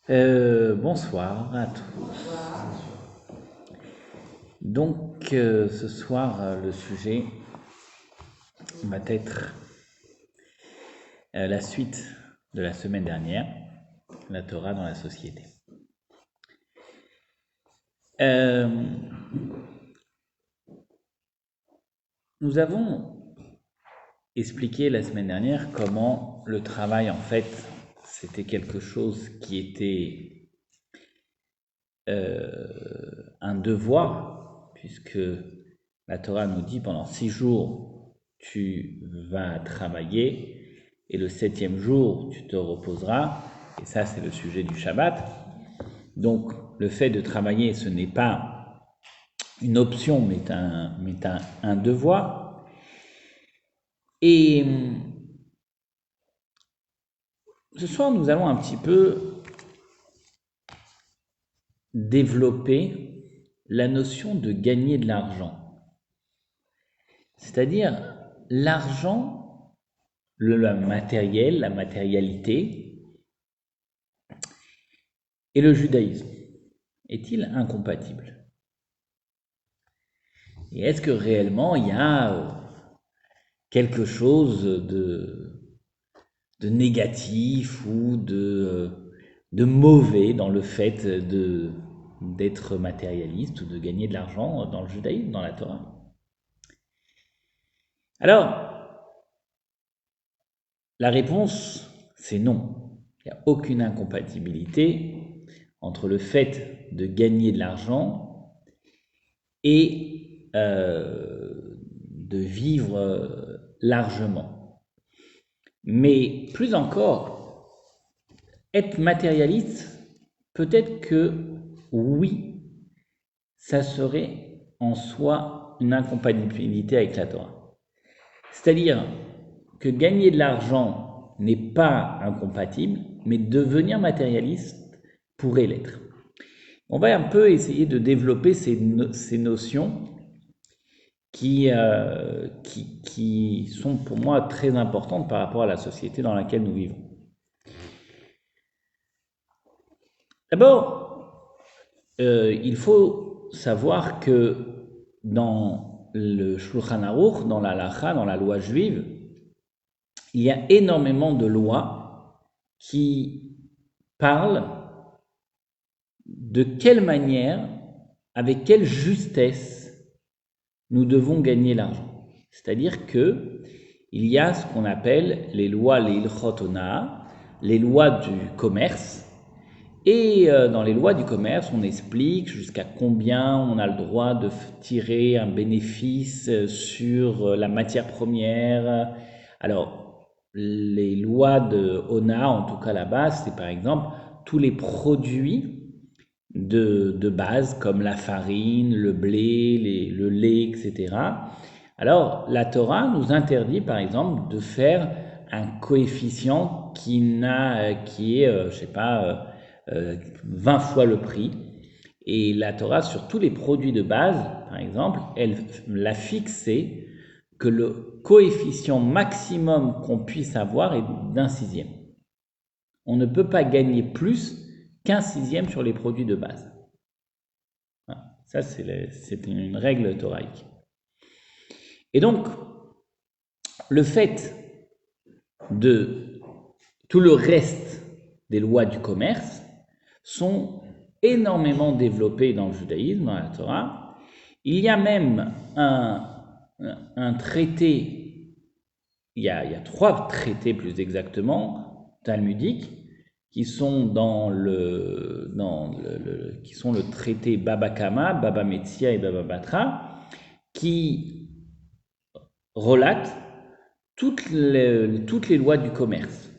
Bonsoir à tous. Donc, ce soir, le sujet va être la suite de la semaine dernière, la Torah dans la société. Nous avons expliqué la semaine dernière comment le travail, en fait, c'était quelque chose qui était un devoir, puisque la Torah nous dit pendant 6 jours, tu vas travailler, et le 7e jour, tu te reposeras, et ça c'est le sujet du Shabbat. Donc le fait de travailler, ce n'est pas une option, mais un devoir. Et ce soir, nous allons un petit peu développer la notion de gagner de l'argent. C'est-à-dire l'argent, le matériel, la matérialité, et le judaïsme. Est-il incompatible? Et est-ce que réellement il y a quelque chose de négatif ou de mauvais dans le fait d'être matérialiste ou de gagner de l'argent dans le judaïsme, dans la Torah? Alors, la réponse, c'est non. Il n'y a aucune incompatibilité entre le fait de gagner de l'argent et de vivre largement. Mais plus encore, être matérialiste, peut-être que oui, ça serait en soi une incompatibilité avec la Torah. C'est-à-dire que gagner de l'argent n'est pas incompatible, mais devenir matérialiste pourrait l'être. On va un peu essayer de développer ces notions qui sont pour moi très importantes par rapport à la société dans laquelle nous vivons. D'abord, il faut savoir que dans le Shulchan Aruch, dans la Halacha, dans la loi juive, il y a énormément de lois qui parlent de quelle manière, avec quelle justesse nous devons gagner l'argent. C'est-à-dire que il y a ce qu'on appelle les lois, les ilchot honah, les lois du commerce. Et dans les lois du commerce, on explique jusqu'à combien on a le droit de tirer un bénéfice sur la matière première. Alors, les lois de honah, en tout cas là-bas, c'est par exemple tous les produits de base comme la farine, le blé, le lait, etc. Alors, la Torah nous interdit, par exemple, de faire un coefficient qui est, je sais pas, 20 fois le prix. Et la Torah, sur tous les produits de base, par exemple, elle l'a fixé que le coefficient maximum qu'on puisse avoir est d'1/6. On ne peut pas gagner plus qu'1/6 sur les produits de base. Ça, c'est une règle thoraïque. Et donc, le fait de tout le reste des lois du commerce sont énormément développées dans le judaïsme, dans la Torah. Il y a même un traité, il y a 3 traités plus exactement, talmudiques, qui sont qui sont le traité Baba Kama, Baba Metzia et Baba Batra, qui relatent toutes les lois du commerce.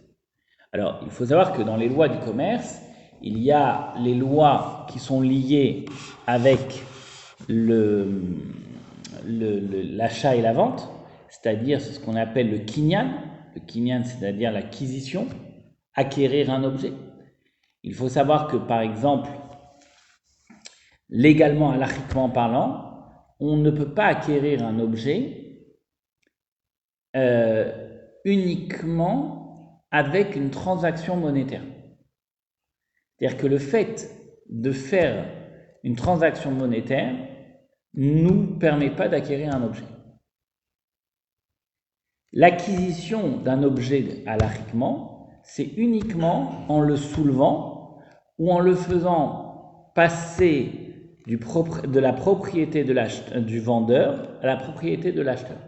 Alors, il faut savoir que dans les lois du commerce, il y a les lois qui sont liées avec l'achat et la vente, c'est-à-dire ce qu'on appelle le kinyan. Le kinyan, c'est-à-dire l'acquisition, acquérir un objet. Il faut savoir que, par exemple, légalement, halachiquement parlant, on ne peut pas acquérir un objet uniquement avec une transaction monétaire. C'est-à-dire que le fait de faire une transaction monétaire ne nous permet pas d'acquérir un objet. L'acquisition d'un objet halachiquement, c'est uniquement en le soulevant ou en le faisant passer de la propriété du vendeur à la propriété de l'acheteur.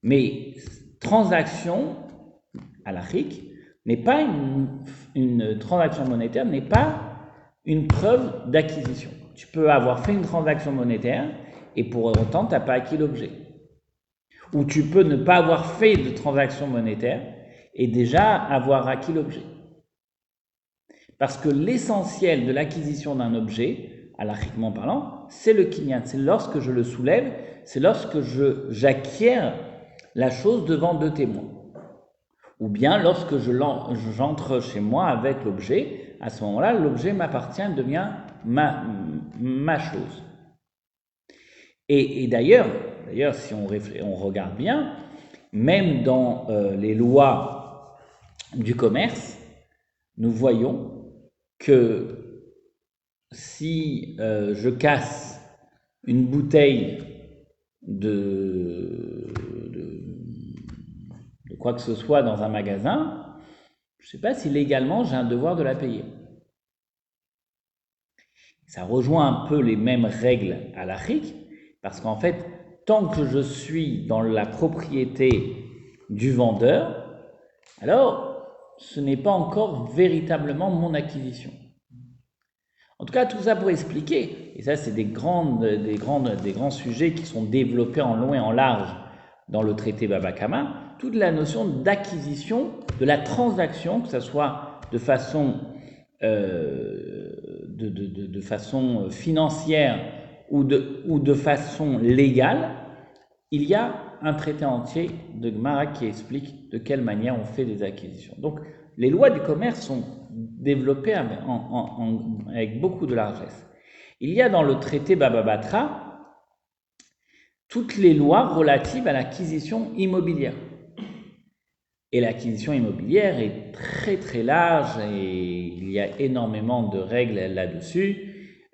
Mais transaction halachique n'est pas une transaction monétaire, n'est pas une preuve d'acquisition. Tu peux avoir fait une transaction monétaire et pour autant, tu n'as pas acquis l'objet. Ou tu peux ne pas avoir fait de transaction monétaire et déjà avoir acquis l'objet. Parce que l'essentiel de l'acquisition d'un objet, halachiquement parlant, c'est le kinyan. C'est lorsque je le soulève, c'est lorsque j'acquiers la chose devant deux témoins. Ou bien lorsque j'entre chez moi avec l'objet, à ce moment-là, l'objet m'appartient, devient ma chose. Et d'ailleurs, si on regarde bien, même dans les lois du commerce, nous voyons que si je casse une bouteille de quoi que ce soit dans un magasin, je ne sais pas si légalement j'ai un devoir de la payer. Ça rejoint un peu les mêmes règles halachiques, parce qu'en fait, tant que je suis dans la propriété du vendeur, alors ce n'est pas encore véritablement mon acquisition. En tout cas, tout ça pour expliquer, et ça c'est des grands sujets qui sont développés en long et en large dans le traité Baba Kama, toute la notion d'acquisition, de la transaction, que ce soit de façon financière ou de façon légale, il y a un traité entier de Gemara qui explique de quelle manière on fait des acquisitions. Donc, les lois du commerce sont développées avec beaucoup de largesse. Il y a dans le traité Baba Batra toutes les lois relatives à l'acquisition immobilière. Et l'acquisition immobilière est très très large et il y a énormément de règles là-dessus,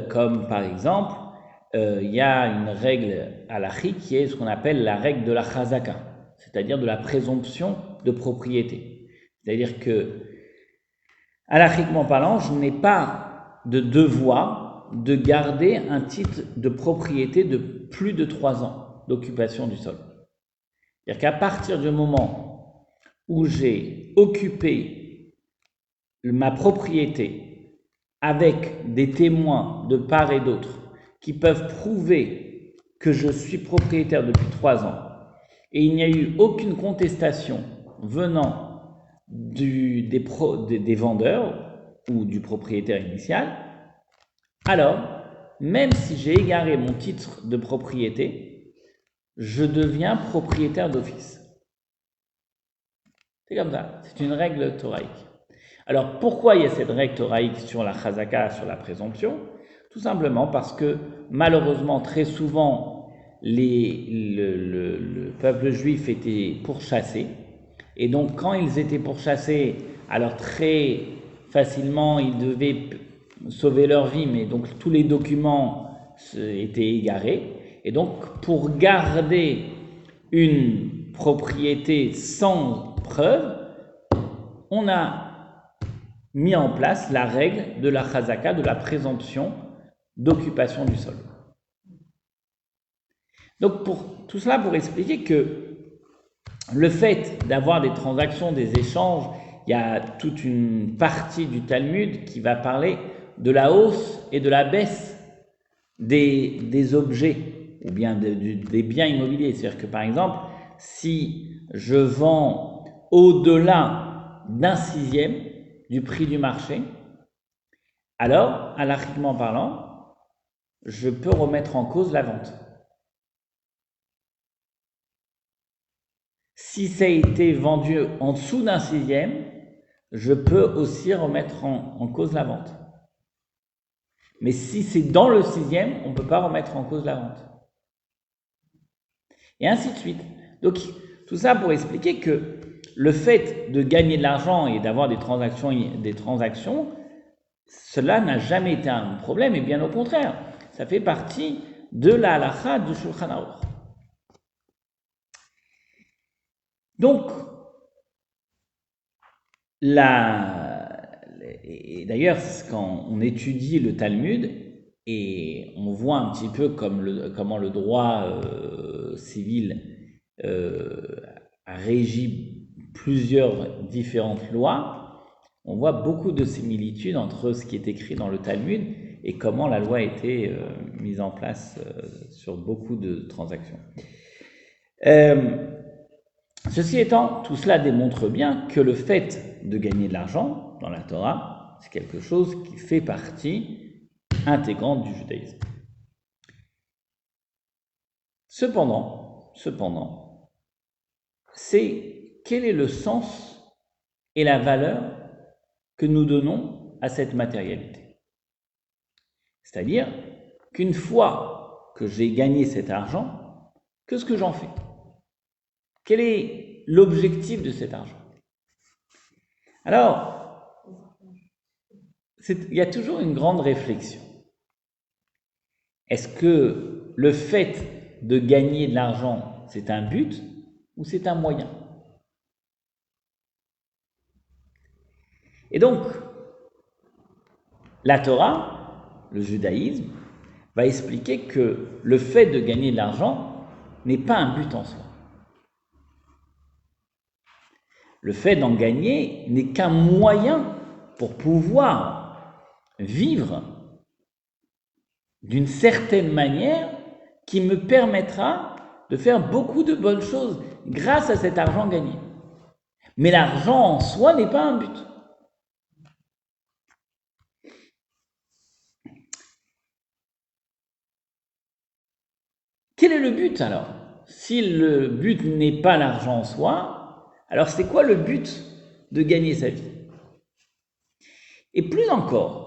comme par exemple, il y a une règle halachique qui est ce qu'on appelle la règle de la chazaka, c'est-à-dire de la présomption de propriété. C'est-à-dire que, halachiquement parlant, je n'ai pas de devoir de garder un titre de propriété de plus de 3 ans d'occupation du sol. C'est-à-dire qu'à partir du moment où j'ai occupé ma propriété avec des témoins de part et d'autre qui peuvent prouver que je suis propriétaire depuis 3 ans et il n'y a eu aucune contestation venant des vendeurs ou du propriétaire initial, alors, même si j'ai égaré mon titre de propriété, je deviens propriétaire d'office. C'est comme ça, c'est une règle thoraïque. Alors, pourquoi il y a cette règle thoraïque sur la chazaka, sur la présomption? Tout simplement parce que, malheureusement, très souvent, le peuple juif était pourchassé. Et donc, quand ils étaient pourchassés, alors très facilement, ils devaient sauver leur vie, mais donc tous les documents étaient égarés. Et donc, pour garder une propriété sans preuve, on a mis en place la règle de la chazaka, de la présomption d'occupation du sol. Donc, tout cela pour expliquer que le fait d'avoir des transactions, des échanges, il y a toute une partie du Talmud qui va parler de la hausse et de la baisse des objets ou bien des biens immobiliers. C'est-à-dire que par exemple, si je vends au-delà d'1/6 du prix du marché, alors, halachiquement parlant, je peux remettre en cause la vente. Si ça a été vendu en dessous d'1/6, je peux aussi remettre en cause la vente. Mais si c'est dans le 6e, on ne peut pas remettre en cause la vente. Et ainsi de suite. Donc, tout ça pour expliquer que le fait de gagner de l'argent et d'avoir des transactions, cela n'a jamais été un problème, et bien au contraire, ça fait partie de la halakha du Shulchan Aruch. Donc, et d'ailleurs, quand on étudie le Talmud, et on voit un petit peu comment le droit civil a régi plusieurs différentes lois, on voit beaucoup de similitudes entre ce qui est écrit dans le Talmud et comment la loi a été mise en place sur beaucoup de transactions. Ceci étant, tout cela démontre bien que le fait de gagner de l'argent dans la Torah, c'est quelque chose qui fait partie intégrante du judaïsme. Cependant, c'est quel est le sens et la valeur que nous donnons à cette matérialité. C'est-à-dire qu'une fois que j'ai gagné cet argent, qu'est-ce que j'en fais ? Quel est l'objectif de cet argent ? Alors, il y a toujours une grande réflexion. Est-ce que le fait de gagner de l'argent, c'est un but ou c'est un moyen ? Et donc, la Torah, le judaïsme, va expliquer que le fait de gagner de l'argent n'est pas un but en soi. Le fait d'en gagner n'est qu'un moyen pour pouvoir vivre d'une certaine manière qui me permettra de faire beaucoup de bonnes choses grâce à cet argent gagné. Mais l'argent en soi n'est pas un but. Quel est le but alors ? Si le but n'est pas l'argent en soi, alors c'est quoi le but de gagner sa vie ? Et plus encore,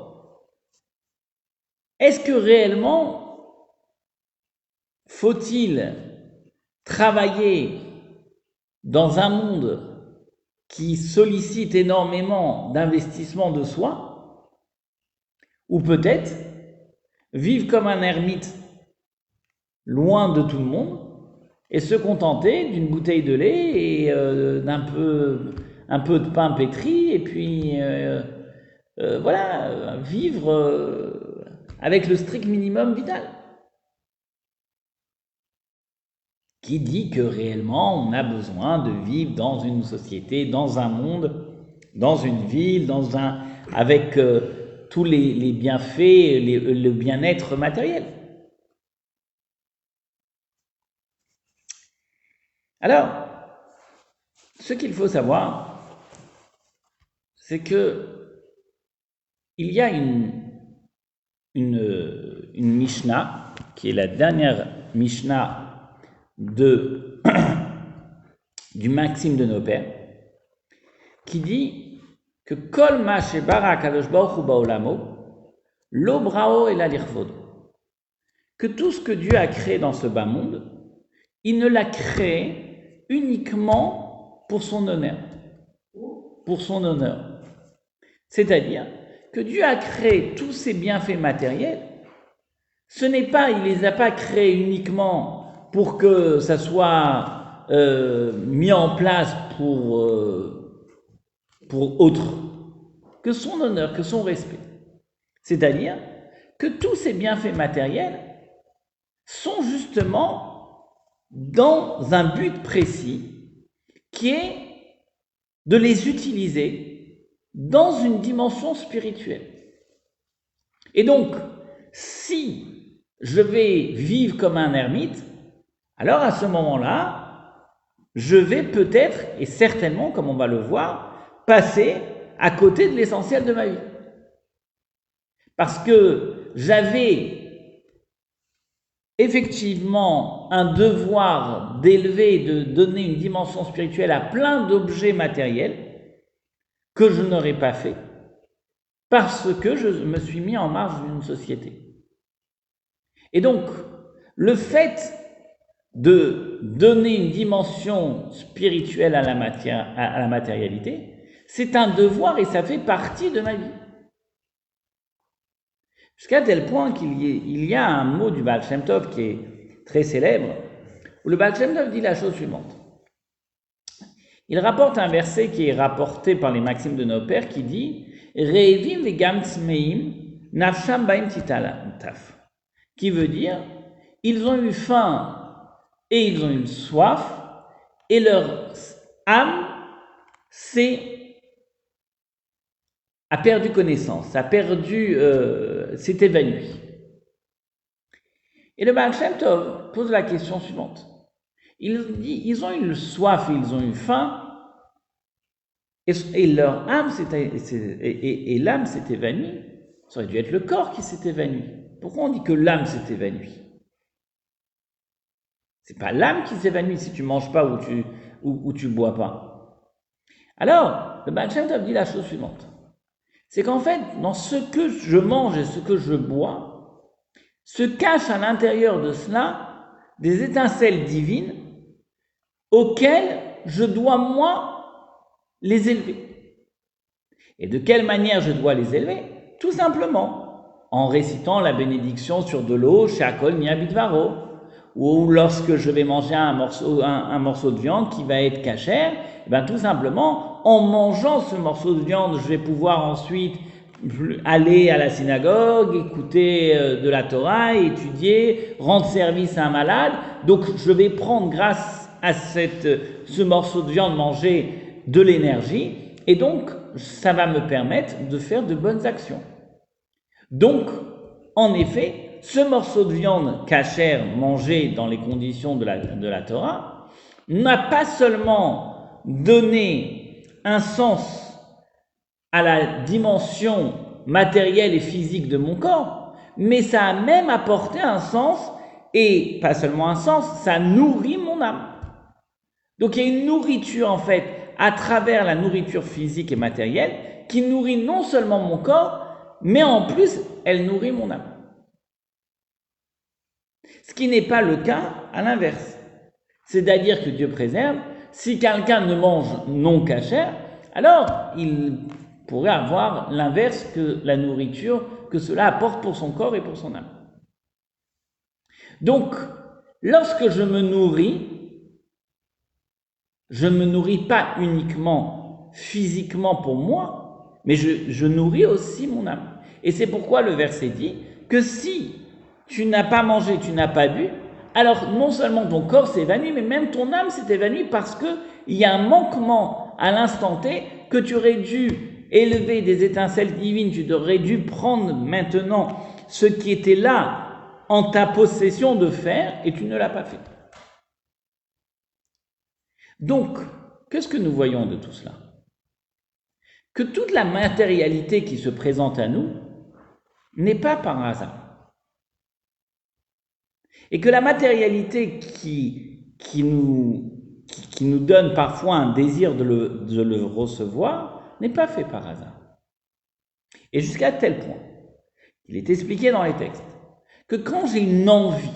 est-ce que réellement faut-il travailler dans un monde qui sollicite énormément d'investissement de soi, ou peut-être vivre comme un ermite loin de tout le monde et se contenter d'une bouteille de lait et un peu de pain pétri et puis voilà, vivre avec le strict minimum vital. Qui dit que réellement on a besoin de vivre dans une société, dans un monde, dans une ville, avec tous les bienfaits, le bien-être matériel. Alors, ce qu'il faut savoir, c'est que il y a une Mishnah, qui est la dernière Mishnah du Maxime de nos pères, qui dit que Kol ma shebara kadosh baruch hu baolamo, lo brao ela lirvod, que tout ce que Dieu a créé dans ce bas monde, il ne l'a créé uniquement pour son honneur. Pour son honneur. C'est-à-dire que Dieu a créé tous ces bienfaits matériels, il les a pas créés uniquement pour que ça soit mis en place pour autre, que son honneur, que son respect. C'est-à-dire que tous ces bienfaits matériels sont justement dans un but précis qui est de les utiliser dans une dimension spirituelle. Et donc, si je vais vivre comme un ermite, alors à ce moment-là, je vais peut-être, et certainement, comme on va le voir, passer à côté de l'essentiel de ma vie. Parce que j'avais effectivement un devoir d'élever, de donner une dimension spirituelle à plein d'objets matériels que je n'aurais pas fait parce que je me suis mis en marge d'une société. Et donc, le fait de donner une dimension spirituelle à la matière, à la matérialité, c'est un devoir et ça fait partie de ma vie. Jusqu'à tel point qu'il y a un mot du Baal Shem Tov qui est très célèbre, où le Baal Shem Tov dit la chose suivante. Il rapporte un verset qui est rapporté par les maximes de nos pères qui dit « Re'evim vegam tzmeim nafsham baim titalaf » qui veut dire « Ils ont eu faim et ils ont eu soif et leur âme a perdu connaissance, s'est évanouie. » Et le Baal Shem Tov pose la question suivante. Il dit, ils ont eu soif et ils ont eu faim, et leur âme et l'âme s'est évanouie. Ça aurait dû être le corps qui s'est évanoui. Pourquoi on dit que l'âme s'est évanouie? C'est pas l'âme qui s'évanouit si tu manges pas ou tu bois pas. Alors, le Baal Shem Tov dit la chose suivante. C'est qu'en fait, dans ce que je mange et ce que je bois, se cachent à l'intérieur de cela des étincelles divines auxquelles je dois, moi, les élever. Et de quelle manière je dois les élever? Tout simplement en récitant la bénédiction sur de l'eau, She'akol Nihya Bidvaro, ou lorsque je vais manger un morceau de viande qui va être cachère, tout simplement, en mangeant ce morceau de viande, je vais pouvoir ensuite aller à la synagogue, écouter de la Torah, étudier, rendre service à un malade. Donc, je vais prendre, grâce à ce morceau de viande mangé, de l'énergie, et donc, ça va me permettre de faire de bonnes actions. Donc, en effet, ce morceau de viande cachère mangé dans les conditions de la Torah n'a pas seulement donné un sens à la dimension matérielle et physique de mon corps, mais ça a même apporté un sens, et pas seulement un sens, ça nourrit mon âme. Donc il y a une nourriture en fait, à travers la nourriture physique et matérielle, qui nourrit non seulement mon corps, mais en plus, elle nourrit mon âme. Ce qui n'est pas le cas à l'inverse. C'est-à-dire que Dieu préserve, si quelqu'un ne mange non cachère, alors il pourrait avoir l'inverse que la nourriture que cela apporte pour son corps et pour son âme. Donc, lorsque je me nourris pas uniquement physiquement pour moi, mais je nourris aussi mon âme. Et c'est pourquoi le verset dit que si tu n'as pas mangé, tu n'as pas bu, alors non seulement ton corps s'est évanoui, mais même ton âme s'est évanouie parce qu'il y a un manquement à l'instant T que tu aurais dû élever des étincelles divines, tu aurais dû prendre maintenant ce qui était là en ta possession de faire et tu ne l'as pas fait. Donc, qu'est-ce que nous voyons de tout cela? Que toute la matérialité qui se présente à nous n'est pas par hasard. Et que la matérialité qui nous donne parfois un désir de le recevoir n'est pas fait par hasard. Et jusqu'à tel point, il est expliqué dans les textes, que quand j'ai une envie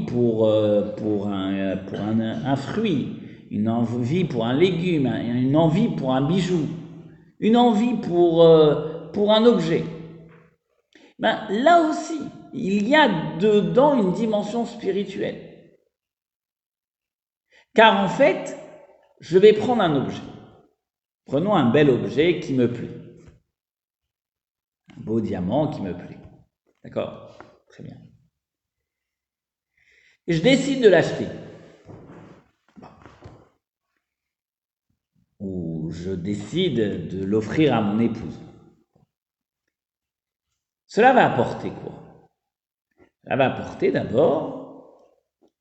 pour un fruit, une envie pour un légume, une envie pour un bijou, une envie pour un objet, là aussi, il y a dedans une dimension spirituelle. Car en fait, je vais prendre un objet. Prenons un bel objet qui me plaît. Un beau diamant qui me plaît. D'accord? Très bien. Et je décide de l'acheter. Ou je décide de l'offrir à mon épouse. Cela va apporter quoi? Cela va apporter d'abord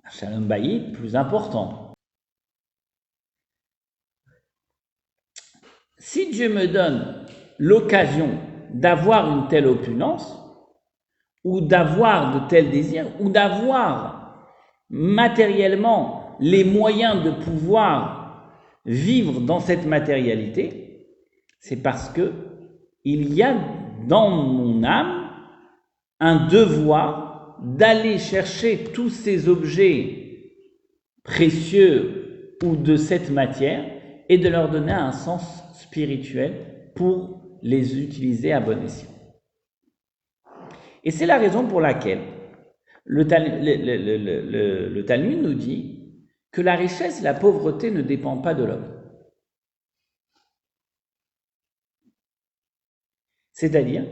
un shalom bayit plus important. Si Dieu me donne l'occasion d'avoir une telle opulence, ou d'avoir de tels désirs, ou d'avoir matériellement les moyens de pouvoir vivre dans cette matérialité, c'est parce que il y a dans mon âme un devoir d'aller chercher tous ces objets précieux ou de cette matière et de leur donner un sens spirituel pour les utiliser à bon escient. Et c'est la raison pour laquelle le Talmud nous dit que la richesse et la pauvreté ne dépendent pas de l'homme. C'est-à-dire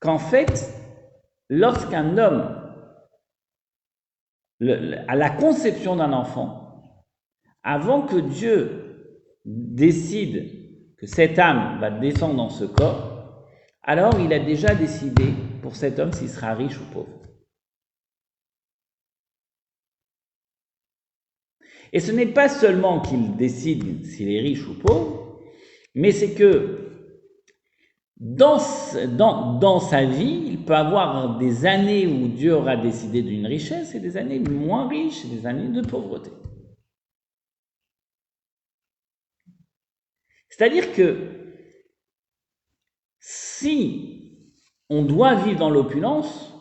qu'en fait, lorsqu'un homme, à la conception d'un enfant, avant que Dieu décide que cette âme va descendre dans ce corps, alors il a déjà décidé pour cet homme s'il sera riche ou pauvre. Et ce n'est pas seulement qu'il décide s'il est riche ou pauvre, mais c'est que dans sa vie, il peut avoir des années où Dieu aura décidé d'une richesse et des années moins riches et des années de pauvreté. C'est-à-dire que si on doit vivre dans l'opulence,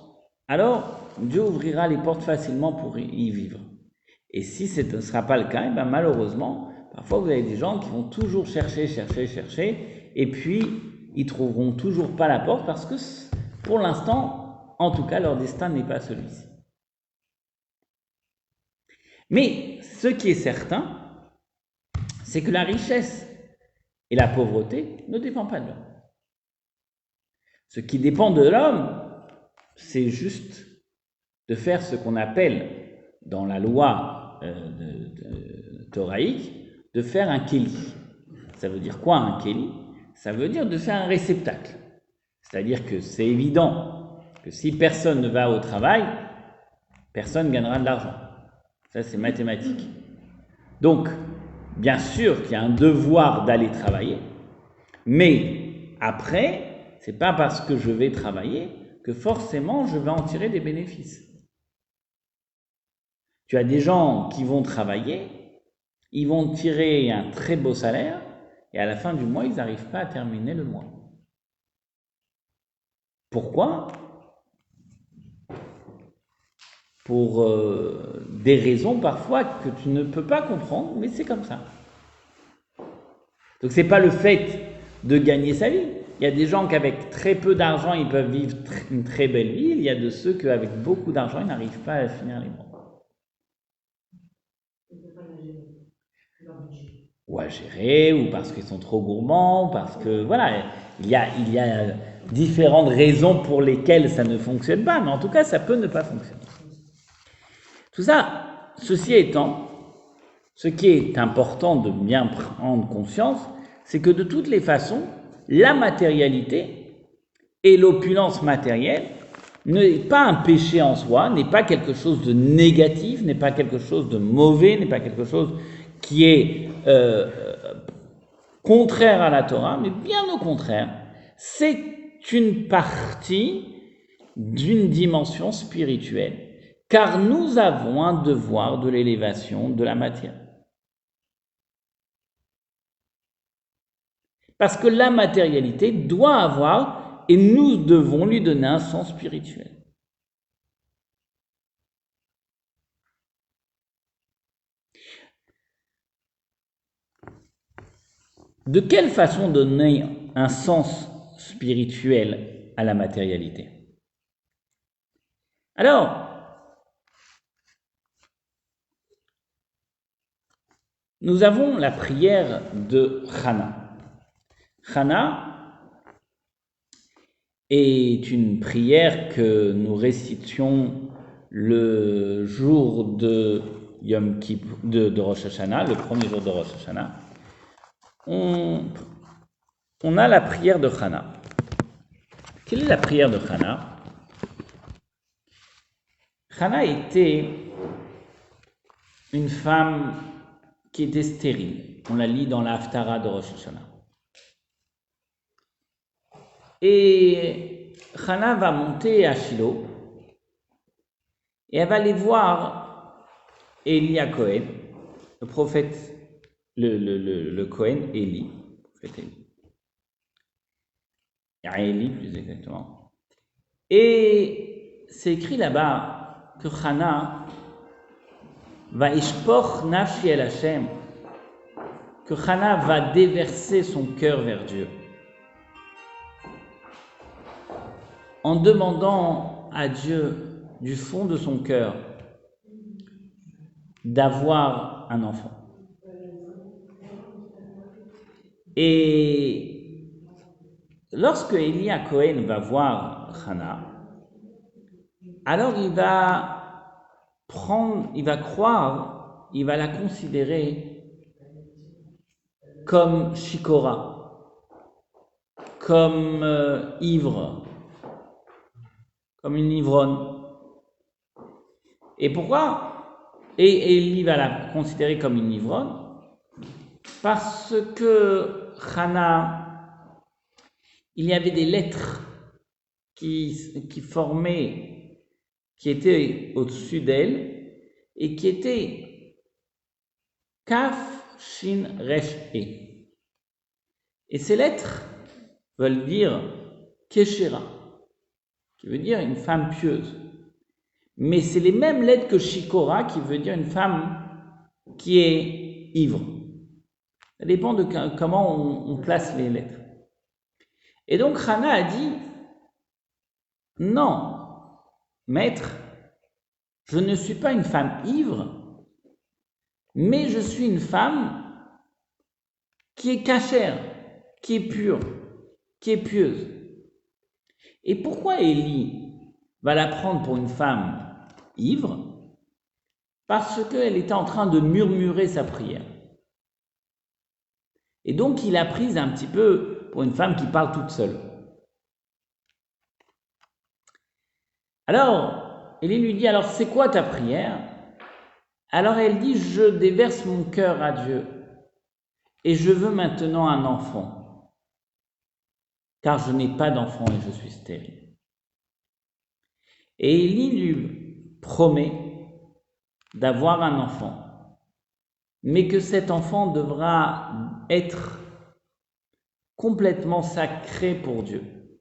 alors Dieu ouvrira les portes facilement pour y vivre. Et si ce ne sera pas le cas, ben malheureusement, parfois vous avez des gens qui vont toujours chercher, et puis ils trouveront toujours pas la porte parce que pour l'instant, en tout cas, leur destin n'est pas celui-ci. Mais ce qui est certain, c'est que la richesse et la pauvreté ne dépendent pas de l'homme. Ce qui dépend de l'homme, c'est juste de faire ce qu'on appelle dans la loi thoraïque, de faire un kéli. Ça veut dire quoi un kéli? Ça veut dire de faire un réceptacle. C'est-à-dire que c'est évident que si personne ne va au travail, personne ne gagnera de l'argent. Ça, c'est mathématique. Donc, bien sûr qu'il y a un devoir d'aller travailler, mais après, c'est pas parce que je vais travailler que forcément je vais en tirer des bénéfices. Tu as des gens qui vont travailler, ils vont tirer un très beau salaire, et à la fin du mois, ils n'arrivent pas à terminer le mois. Pourquoi? Pour des raisons parfois que tu ne peux pas comprendre, mais c'est comme ça. Donc c'est pas le fait de gagner sa vie. Il y a des gens qu'avec très peu d'argent, ils peuvent vivre une très belle vie. Il y a de ceux qu'avec beaucoup d'argent, ils n'arrivent pas à finir les mois. Ou à gérer, ou parce qu'ils sont trop gourmands, parce que voilà, il y a différentes raisons pour lesquelles ça ne fonctionne pas, mais en tout cas, ça peut ne pas fonctionner. Tout ça, ceci étant, ce qui est important de bien prendre conscience, c'est que de toutes les façons, la matérialité et l'opulence matérielle n'est pas un péché en soi, n'est pas quelque chose de négatif, n'est pas quelque chose de mauvais, n'est pas quelque chose qui est contraire à la Torah, mais bien au contraire, c'est une partie d'une dimension spirituelle, car nous avons un devoir de l'élévation de la matière. Parce que la matérialité doit avoir, et nous devons lui donner un sens spirituel. De quelle façon donner un sens spirituel à la matérialité? Alors, nous avons la prière de Chana. Chana est une prière que nous récitions le jour de Yom Kippur, de Rosh Hashanah, le premier jour de Rosh Hashanah. On a la prière de Chana. Quelle est la prière de Chana? Chana était une femme qui était stérile. On la lit dans la Haftara de Rosh Hashanah. Et Chana va monter à Shiloh et elle va aller voir Élie à Cohen, le prophète, le Cohen Élie, prophète Élie plus exactement. Et c'est écrit là-bas que Chana va ishpoch nafshi el Hashem, que Chana va déverser son cœur vers Dieu en demandant à Dieu du fond de son cœur d'avoir un enfant. Et lorsque Eli Cohen va voir Chana, alors il va croire, il va la considérer comme shikora, comme ivre, comme une ivronne. Et pourquoi? Et Eli va la considérer comme une ivronne parce que Chana, il y avait des lettres qui formaient, qui étaient au-dessus d'elle et qui étaient Kaf, Shin, Resh, E. Et ces lettres veulent dire Keshera, qui veut dire une femme pieuse. Mais c'est les mêmes lettres que Shikora, qui veut dire une femme qui est ivre. Ça dépend de comment on place les lettres. Et donc Chana a dit, non, maître, je ne suis pas une femme ivre, mais je suis une femme qui est cachère, qui est pure, qui est pieuse. Et pourquoi Élie va la prendre pour une femme ivre? Parce qu'elle était en train de murmurer sa prière. Et donc, il l'a prise un petit peu pour une femme qui parle toute seule. Alors, Élie lui dit, alors c'est quoi ta prière? Alors elle dit, je déverse mon cœur à Dieu et je veux maintenant un enfant, car je n'ai pas d'enfant et je suis stérile. Et Élie lui promet d'avoir un enfant, mais que cet enfant devra être complètement sacré pour Dieu.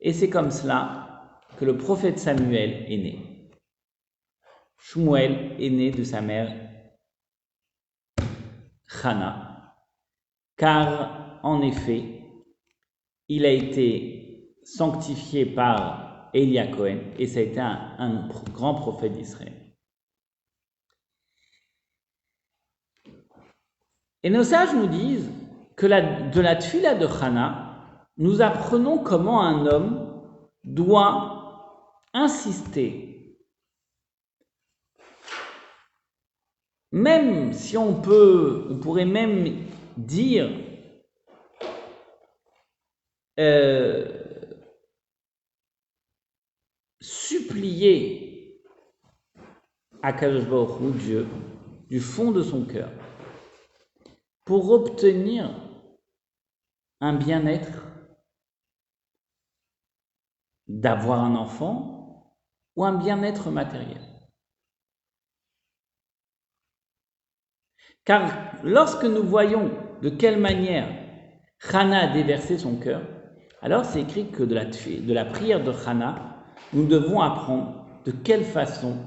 Et c'est comme cela que le prophète Samuel est né. Shmuel est né de sa mère Chana, car en effet, il a été sanctifié par Eli Cohen et ça a été un grand prophète d'Israël. Et nos sages nous disent que de la tfila de Chana, nous apprenons comment un homme doit insister. Même si on pourrait même dire supplier Akadosh Baruch Hu, Dieu, du fond de son cœur, pour obtenir un bien-être, d'avoir un enfant ou un bien-être matériel. Car lorsque nous voyons de quelle manière Chana a déversé son cœur, alors c'est écrit que de la prière de Chana, nous devons apprendre de quelle façon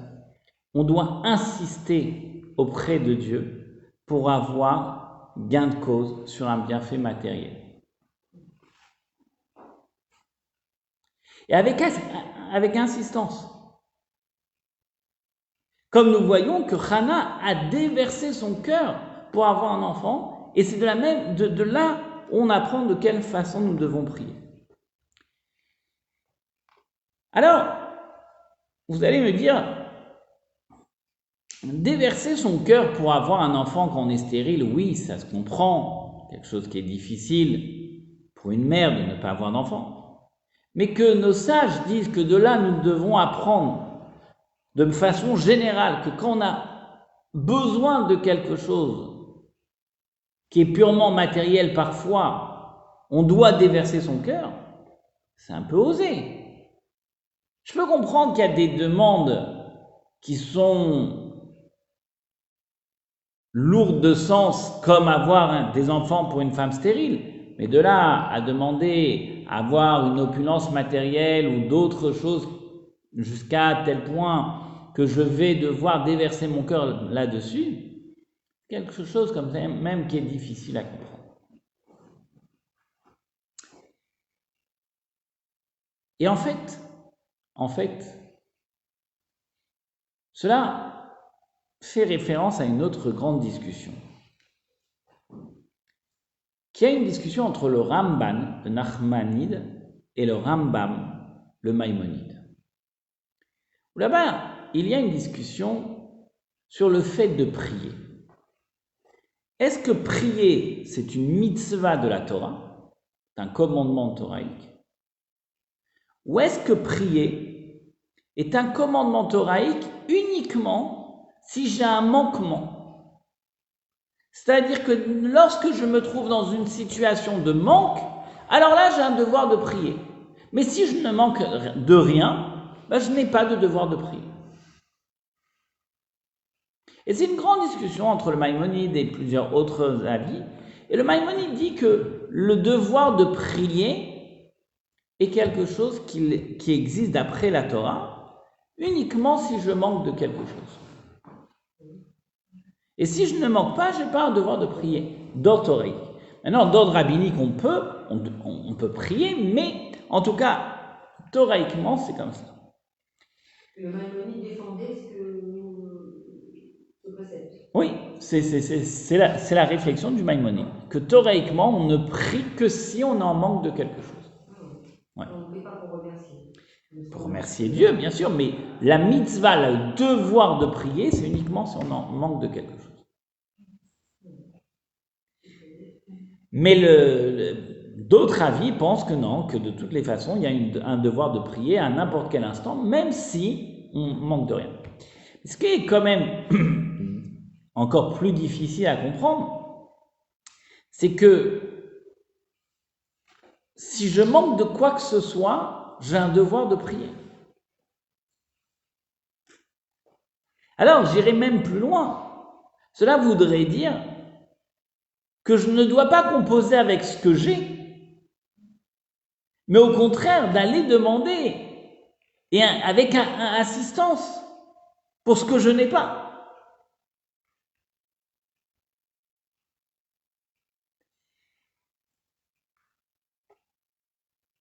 on doit insister auprès de Dieu pour avoir gain de cause sur un bienfait matériel. Et avec insistance. Comme nous voyons que Chana a déversé son cœur pour avoir un enfant, et c'est de là où on apprend de quelle façon nous devons prier. Alors, vous allez me dire, déverser son cœur pour avoir un enfant quand on est stérile, oui, ça se comprend, quelque chose qui est difficile pour une mère de ne pas avoir d'enfant. Mais que nos sages disent que de là, nous devons apprendre de façon générale que quand on a besoin de quelque chose qui est purement matériel parfois, on doit déverser son cœur, c'est un peu osé. Je peux comprendre qu'il y a des demandes qui sont lourdes de sens, comme avoir des enfants pour une femme stérile, mais de là à demander avoir une opulence matérielle ou d'autres choses, jusqu'à tel point que je vais devoir déverser mon cœur là-dessus, quelque chose comme ça même qui est difficile à comprendre. Et en fait, cela fait référence à une autre grande discussion, qui est une discussion entre le Ramban, le Nachmanide, et le Rambam, le Maïmonide. Là-bas, il y a une discussion sur le fait de prier. Est-ce que prier, c'est une mitzvah de la Torah, un commandement toraïque, ou est-ce que prier est un commandement toraïque uniquement si j'ai un manquement? C'est-à-dire que lorsque je me trouve dans une situation de manque, alors là j'ai un devoir de prier. Mais si je ne manque de rien, je n'ai pas de devoir de prier. Et c'est une grande discussion entre le Maïmonide et plusieurs autres avis. Et le Maïmonide dit que le devoir de prier est quelque chose qui existe d'après la Torah, uniquement si je manque de quelque chose. Et si je ne manque pas, je n'ai pas un devoir de prier, d'ordre toraïque. Maintenant, d'ordre rabbinique, on peut prier, mais en tout cas, toraïquement, c'est comme ça. Le Maïmonide défendait ce précepte. Oui, c'est la réflexion du Maïmonide, que toraïquement, on ne prie que si on en manque de quelque chose. Ouais. On ne prie pas pour remercier. Pour remercier Dieu, bien sûr, mais la mitzvah, le devoir de prier, c'est uniquement si on en manque de quelque chose. Mais d'autres avis pensent que non, que de toutes les façons, il y a un devoir de prier à n'importe quel instant, même si on manque de rien. Ce qui est quand même encore plus difficile à comprendre, c'est que si je manque de quoi que ce soit, j'ai un devoir de prier. Alors, j'irai même plus loin. Cela voudrait dire que je ne dois pas composer avec ce que j'ai, mais au contraire d'aller demander et avec assistance pour ce que je n'ai pas.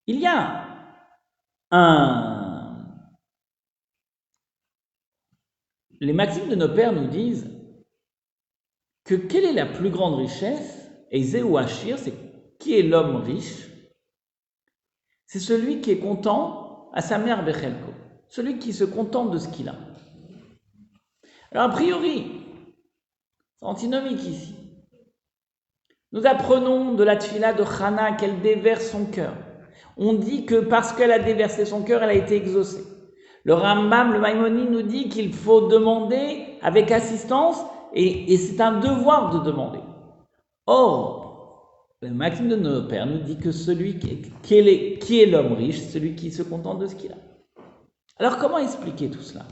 Il y a les maximes de nos pères nous disent que quelle est la plus grande richesse, et Zéou Achir, c'est qui est l'homme riche? C'est celui qui est content à sa mère Bechelko, celui qui se contente de ce qu'il a. Alors a priori, c'est antinomique ici. Nous apprenons de la tfila de Chana qu'elle déverse son cœur. On dit que parce qu'elle a déversé son cœur, elle a été exaucée. Le Rambam, le Maïmonide nous dit qu'il faut demander avec assistance et c'est un devoir de demander. Or, le maxime de nos pères nous dit que celui qui est l'homme riche, celui qui se contente de ce qu'il a. Alors comment expliquer tout cela?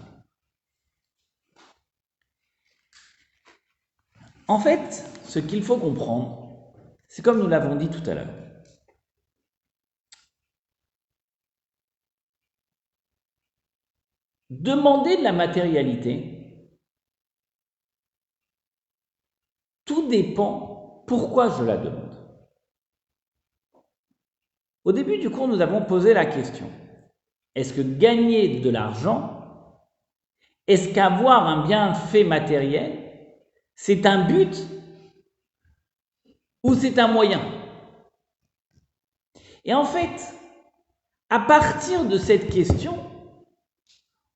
En fait, ce qu'il faut comprendre, c'est comme nous l'avons dit tout à l'heure. Demander de la matérialité, tout dépend pourquoi je la demande. Au début du cours, nous avons posé la question, est-ce que gagner de l'argent, est-ce qu'avoir un bienfait matériel, c'est un but ou c'est un moyen? Et en fait, à partir de cette question,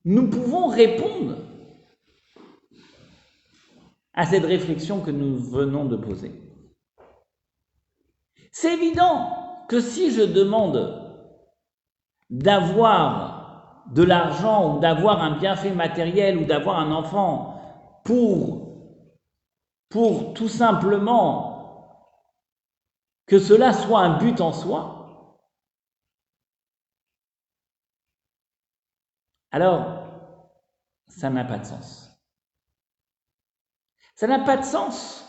nous pouvons répondre à cette réflexion que nous venons de poser. C'est évident que si je demande d'avoir de l'argent ou d'avoir un bienfait matériel ou d'avoir un enfant pour tout simplement que cela soit un but en soi, alors ça n'a pas de sens. Ça n'a pas de sens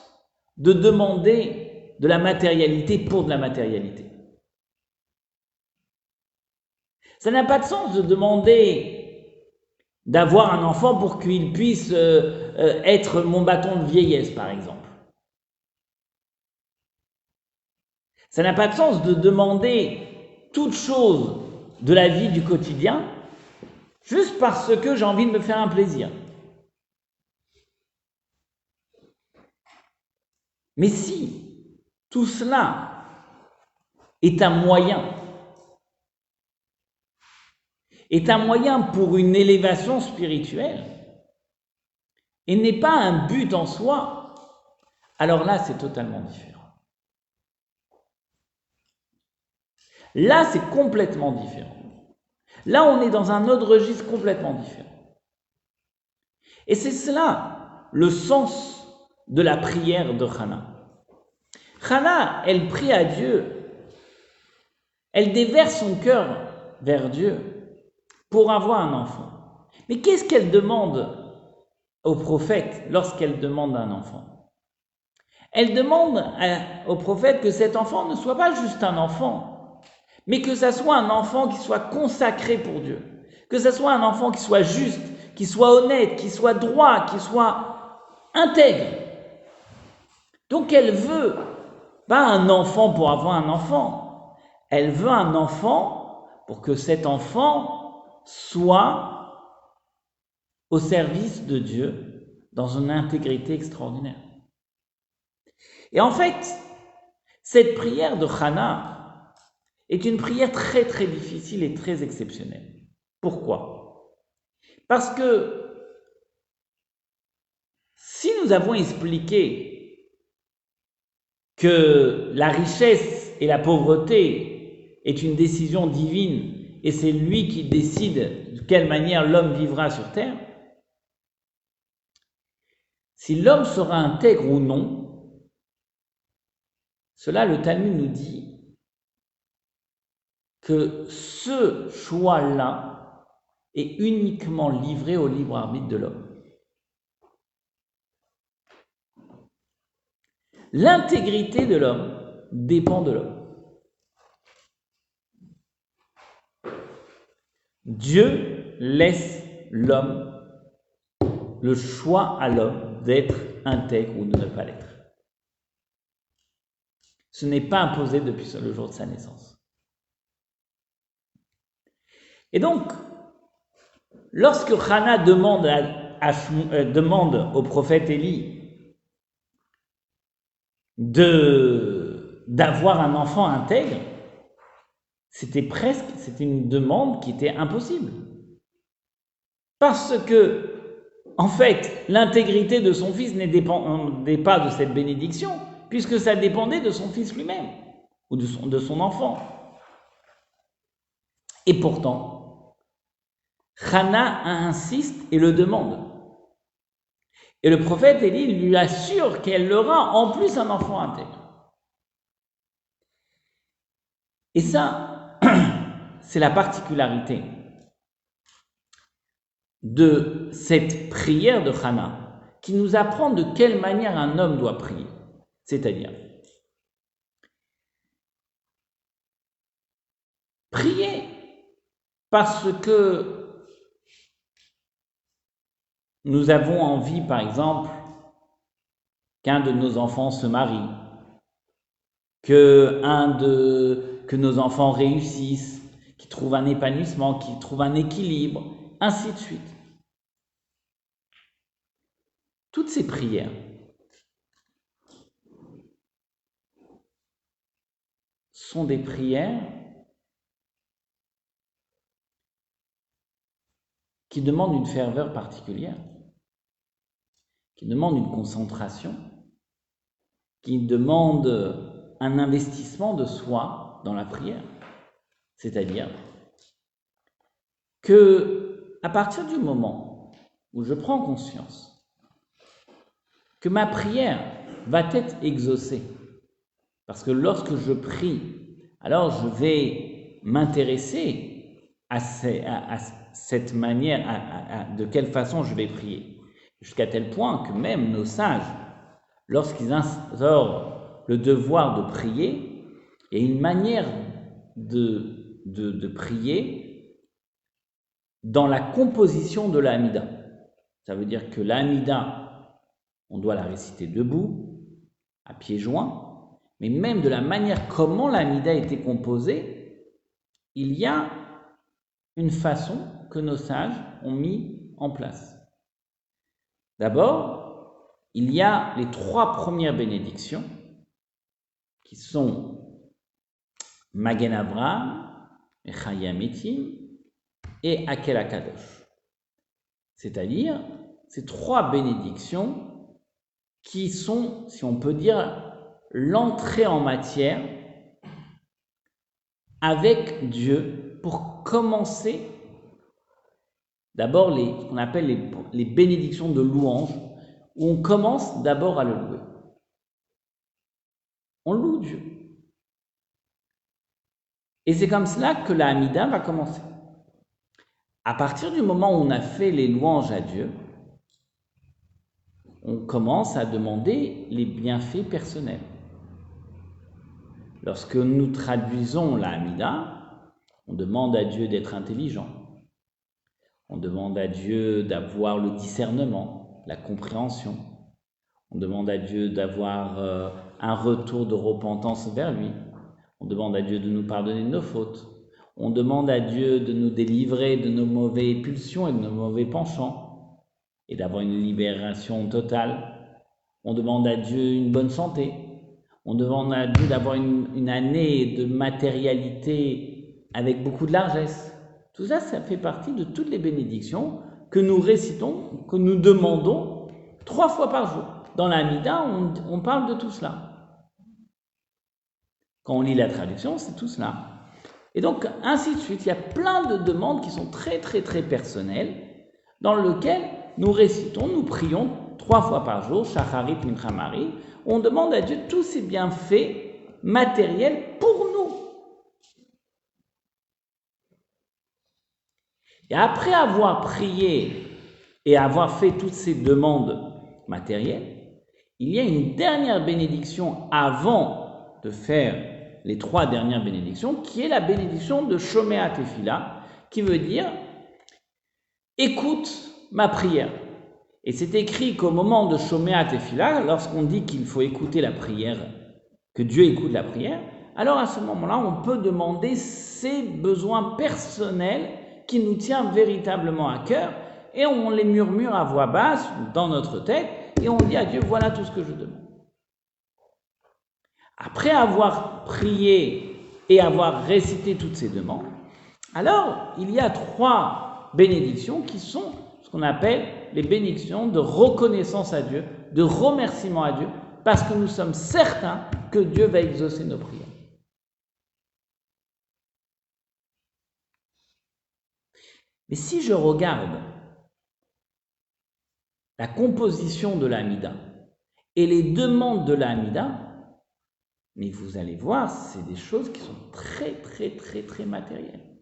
de demander de la matérialité pour de la matérialité. Ça n'a pas de sens de demander d'avoir un enfant pour qu'il puisse être mon bâton de vieillesse, par exemple. Ça n'a pas de sens de demander toute chose de la vie du quotidien juste parce que j'ai envie de me faire un plaisir. Mais si tout cela est un moyen pour une élévation spirituelle et n'est pas un but en soi, alors là, c'est totalement différent. Là, c'est complètement différent. Là, on est dans un autre registre complètement différent. Et c'est cela, le sens de la prière de Hannah. Hannah, elle prie à Dieu, elle déverse son cœur vers Dieu pour avoir un enfant. Mais qu'est-ce qu'elle demande au prophète lorsqu'elle demande un enfant? Elle demande au prophète que cet enfant ne soit pas juste un enfant, mais que ça soit un enfant qui soit consacré pour Dieu, que ça soit un enfant qui soit juste, qui soit honnête, qui soit droit, qui soit intègre. Donc elle veut pas un enfant pour avoir un enfant, elle veut un enfant pour que cet enfant soit au service de Dieu dans une intégrité extraordinaire. Et en fait, cette prière de Hannah est une prière très très difficile et très exceptionnelle. Pourquoi? Parce que si nous avons expliqué que la richesse et la pauvreté est une décision divine et c'est lui qui décide de quelle manière l'homme vivra sur terre, si l'homme sera intègre ou non, cela, le Talmud nous dit que ce choix-là est uniquement livré au libre arbitre de l'homme. L'intégrité de l'homme dépend de l'homme. Dieu laisse l'homme le choix à l'homme d'être intègre ou de ne pas l'être. Ce n'est pas imposé depuis le jour de sa naissance. Et donc, lorsque Hannah demande au prophète Élie d'avoir un enfant intègre, c'était une demande qui était impossible. Parce que, en fait, l'intégrité de son fils ne dépendait pas de cette bénédiction, puisque ça dépendait de son fils lui-même, ou de son enfant. Et pourtant, Hannah insiste et le demande. Et le prophète Élie lui assure qu'elle aura en plus un enfant intègre. Et ça, c'est la particularité de cette prière de Hannah, qui nous apprend de quelle manière un homme doit prier. C'est-à-dire, prier parce que nous avons envie, par exemple, qu'un de nos enfants se marie, que nos enfants réussissent, qu'ils trouvent un épanouissement, qu'ils trouvent un équilibre, ainsi de suite. Toutes ces prières sont des prières qui demandent une ferveur particulière, qui demandent une concentration, qui demandent un investissement de soi dans la prière. C'est-à-dire que, à partir du moment où je prends conscience que ma prière va être exaucée, parce que lorsque je prie, alors je vais m'intéresser à cette manière, de quelle façon je vais prier. Jusqu'à tel point que même nos sages, lorsqu'ils instaurent le devoir de prier, il y a une manière de prier dans la composition de la Hamida. Ça veut dire que la Hamida, on doit la réciter debout, à pieds joints, mais même de la manière comment la Hamida était composée, il y a une façon que nos sages ont mis en place. D'abord, il y a les 3 premières bénédictions qui sont Magen Avraham, Chaya Metim et Akel Akadosh. C'est-à-dire ces 3 bénédictions qui sont, si on peut dire, l'entrée en matière avec Dieu pour commencer d'abord ce qu'on appelle les bénédictions de louange, où on commence d'abord à le louer. On loue Dieu. Et c'est comme cela que la Hamida va commencer. À partir du moment où on a fait les louanges à Dieu, on commence à demander les bienfaits personnels. Lorsque nous traduisons la Hamida, on demande à Dieu d'être intelligent. On demande à Dieu d'avoir le discernement, la compréhension. On demande à Dieu d'avoir un retour de repentance vers lui. On demande à Dieu de nous pardonner de nos fautes. On demande à Dieu de nous délivrer de nos mauvaises pulsions et de nos mauvais penchants et d'avoir une libération totale. On demande à Dieu une bonne santé. On demande à Dieu d'avoir une année de matérialité avec beaucoup de largesse. Tout ça, ça fait partie de toutes les bénédictions que nous récitons, que nous demandons 3 fois par jour. Dans la Hamida, on parle de tout cela. Quand on lit la traduction, c'est tout cela. Et donc, ainsi de suite, il y a plein de demandes qui sont très, très, très personnelles, dans lesquelles nous récitons, nous prions 3 fois par jour, Shacharit, Mincha, Maariv. On demande à Dieu tous ses bienfaits matériels pour nous. Et après avoir prié et avoir fait toutes ces demandes matérielles, il y a une dernière bénédiction avant de faire les 3 dernières bénédictions, qui est la bénédiction de Shomea Tefila, qui veut dire « écoute ma prière ». Et c'est écrit qu'au moment de Shomea Tefila, lorsqu'on dit qu'il faut écouter la prière, que Dieu écoute la prière, alors à ce moment-là, on peut demander ses besoins personnels qui nous tiennent véritablement à cœur, et on les murmure à voix basse dans notre tête, et on dit à Dieu, voilà tout ce que je demande. Après avoir prié et avoir récité toutes ces demandes, alors il y a 3 bénédictions qui sont ce qu'on appelle les bénédictions de reconnaissance à Dieu, de remerciement à Dieu, parce que nous sommes certains que Dieu va exaucer nos prières. Mais si je regarde la composition de la Hamida et les demandes de la Hamida, mais vous allez voir, c'est des choses qui sont très, très, très, très matérielles.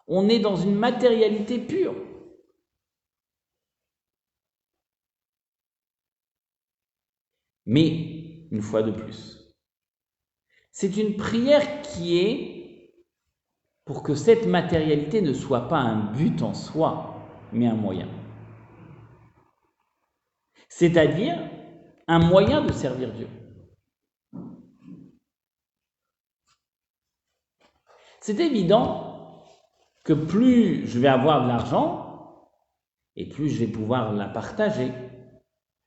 On est dans une matérialité pure. Mais, une fois de plus, c'est une prière qui est pour que cette matérialité ne soit pas un but en soi, mais un moyen. C'est-à-dire un moyen de servir Dieu. C'est évident que plus je vais avoir de l'argent, et plus je vais pouvoir la partager,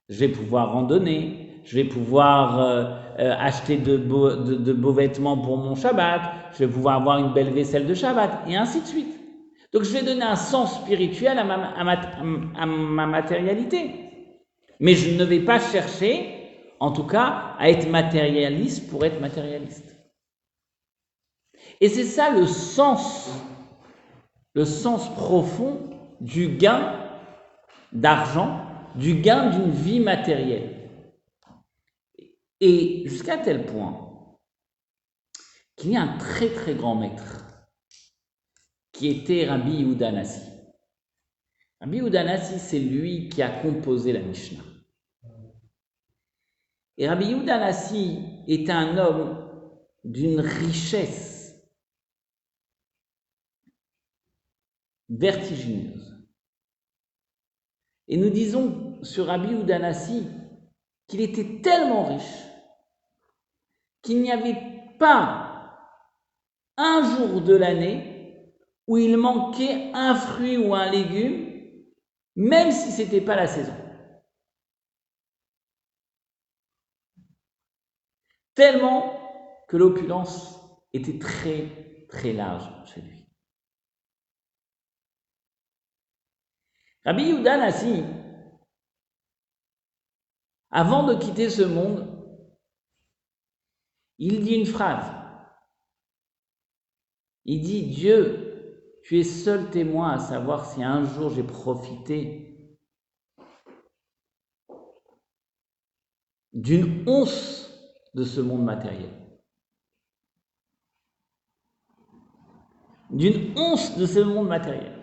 je vais pouvoir en donner, je vais pouvoir acheter de beaux vêtements pour mon Shabbat, je vais pouvoir avoir une belle vaisselle de Shabbat, et ainsi de suite. Donc je vais donner un sens spirituel à ma matérialité. Mais je ne vais pas chercher, en tout cas, à être matérialiste pour être matérialiste. Et c'est ça le sens profond du gain d'argent, du gain d'une vie matérielle. Et jusqu'à tel point qu'il y a un très très grand maître qui était Rabbi Yehuda Hanassi. Rabbi Yehuda Hanassi, c'est lui qui a composé la Mishnah. Et Rabbi Yehuda Hanassi était un homme d'une richesse vertigineuse. Et nous disons sur Rabbi Yehuda Hanassi qu'il était tellement riche qu'il n'y avait pas un jour de l'année où il manquait un fruit ou un légume, même si ce n'était pas la saison. Tellement que l'opulence était très, très large chez lui. Rabbi Yehuda Hanassi, avant de quitter ce monde, il dit une phrase. Il dit, Dieu, tu es seul témoin à savoir si un jour j'ai profité d'une once de ce monde matériel. D'une once de ce monde matériel.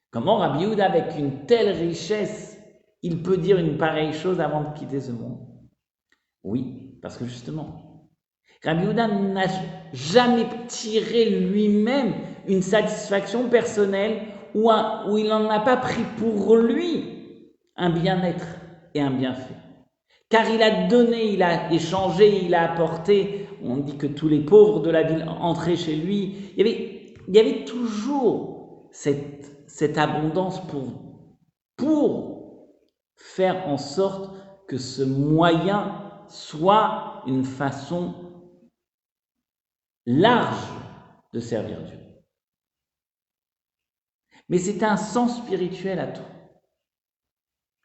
Comment Rabbi Yehuda, avec une telle richesse, il peut dire une pareille chose avant de quitter ce monde? Oui, parce que justement, Rabbi Yehuda n'a jamais tiré lui-même une satisfaction personnelle où il n'en a pas pris pour lui un bien-être et un bienfait. Car il a donné, il a échangé, il a apporté. On dit que tous les pauvres de la ville entraient chez lui. Il y avait toujours cette abondance pour faire en sorte que ce moyen soit une façon large de servir Dieu. Mais c'est un sens spirituel à tout.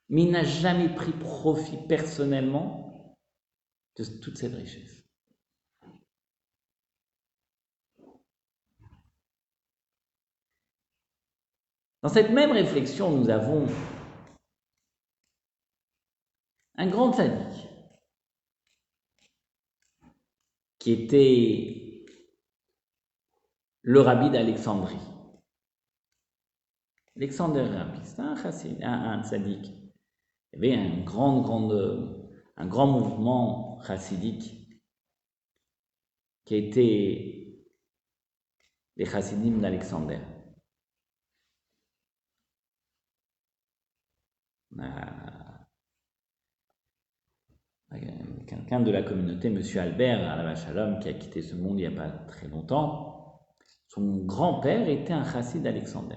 Mais il n'a jamais pris profit personnellement de toute cette richesse. Dans cette même réflexion, nous avons un grand tzaddik qui était le rabbi d'Alexandrie. Alexandre Rabbi, c'est un tzaddik. Il y avait un grand mouvement chassidique qui a été les chassidim d'Alexandre. Quelqu'un de la communauté, M. Albert, à la Shalom, qui a quitté ce monde il n'y a pas très longtemps, son grand-père était un chassid d'Alexandre.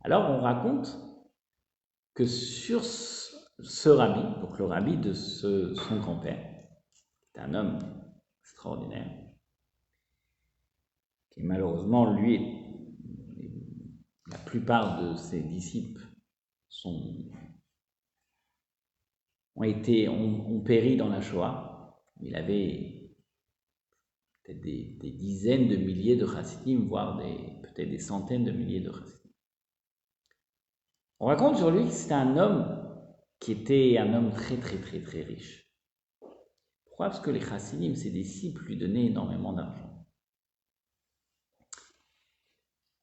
Alors on raconte que sur ce rabbi, donc le rabbi de son grand-père, qui est un homme extraordinaire, qui malheureusement, lui, la plupart de ses disciples ont péri dans la Shoah. Il avait peut-être des dizaines de milliers de chassidim, voire peut-être des centaines de milliers de chassidim. On raconte sur lui que c'était un homme qui était un homme très, très, très, très riche. Pourquoi? Parce que les chassidim, ses disciples, lui donnaient énormément d'argent.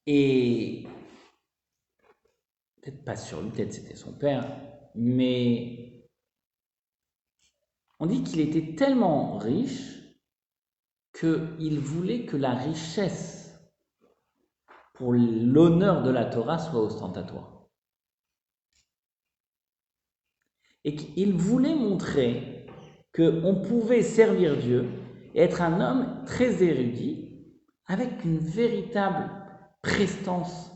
Et peut-être pas sur lui, peut-être c'était son père, mais on dit qu'il était tellement riche qu'il voulait que la richesse pour l'honneur de la Torah soit ostentatoire. Et qu'il voulait montrer qu'on pouvait servir Dieu et être un homme très érudit avec une véritable prestance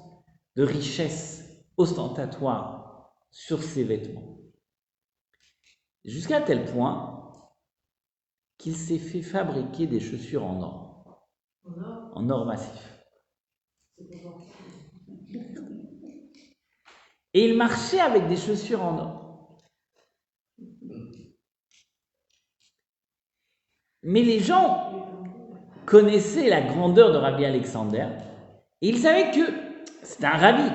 de richesse ostentatoire sur ses vêtements. Jusqu'à tel point qu'il s'est fait fabriquer des chaussures en or. En or massif. Et il marchait avec des chaussures en or. Mais les gens connaissaient la grandeur de Rabbi Alexander et ils savaient que c'était un rabbi.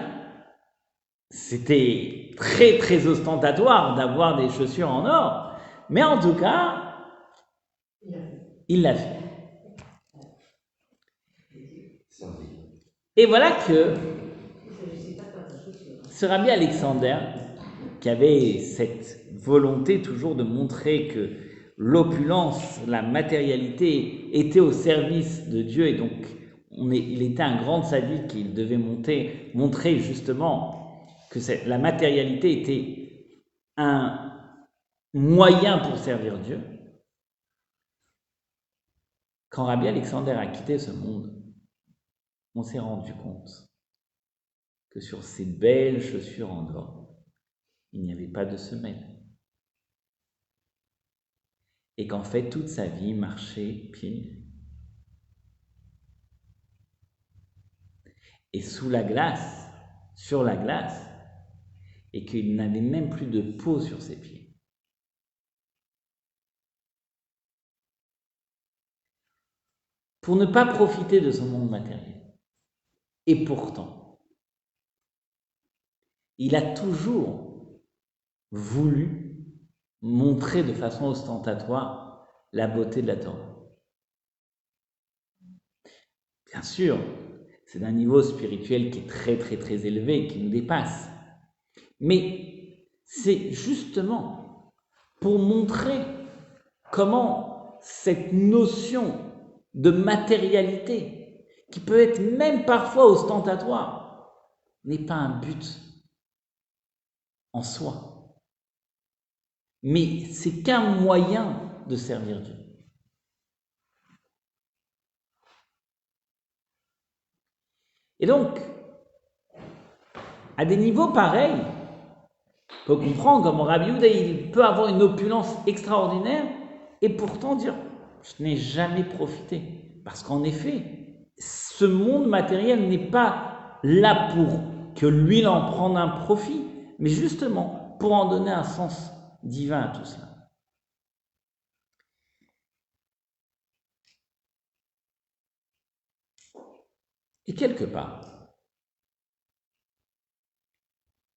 C'était très très ostentatoire d'avoir des chaussures en or, mais en tout cas, il l'a fait. Et voilà que ce Rabbi Alexander, qui avait cette volonté toujours de montrer que l'opulence, la matérialité était au service de Dieu, et donc il était un grand sadique, il devait montrer justement que la matérialité était un moyen pour servir Dieu. Quand Rabbi Alexander a quitté ce monde, on s'est rendu compte que sur ces belles chaussures en or, il n'y avait pas de semelle. Et qu'en fait, toute sa vie, il marchait pieds nus. Et sous la glace, sur la glace, et qu'il n'avait même plus de peau sur ses pieds. Pour ne pas profiter de son monde matériel. Et pourtant, il a toujours voulu montrer de façon ostentatoire la beauté de la Torah. Bien sûr, c'est d'un niveau spirituel qui est très très très élevé, qui nous dépasse. Mais c'est justement pour montrer comment cette notion de matérialité, qui peut être même parfois ostentatoire, n'est pas un but en soi. Mais c'est qu'un moyen de servir Dieu. Et donc, à des niveaux pareils, on peut comprendre comment Rabbi Yehuda, il peut avoir une opulence extraordinaire et pourtant dire « je n'ai jamais profité ». Parce qu'en effet, ce monde matériel n'est pas là pour que lui il en prenne un profit, mais justement pour en donner un sens divin à tout cela. Et quelque part,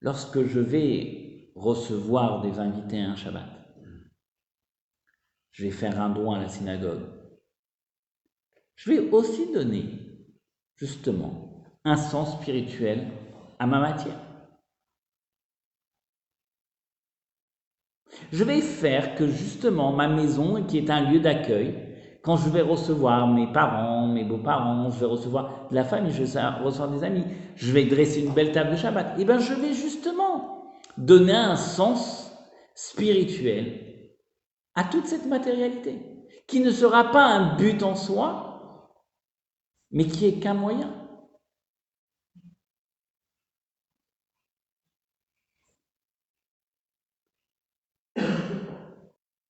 lorsque je vais recevoir des invités à un Shabbat, je vais faire un don à la synagogue, je vais aussi donner justement un sens spirituel à ma matière. Je vais faire que justement ma maison, qui est un lieu d'accueil, quand je vais recevoir mes parents, mes beaux-parents, je vais recevoir de la famille, je vais recevoir des amis, je vais dresser une belle table de Shabbat, et bien je vais justement donner un sens spirituel à toute cette matérialité, qui ne sera pas un but en soi, mais qui est qu'un moyen.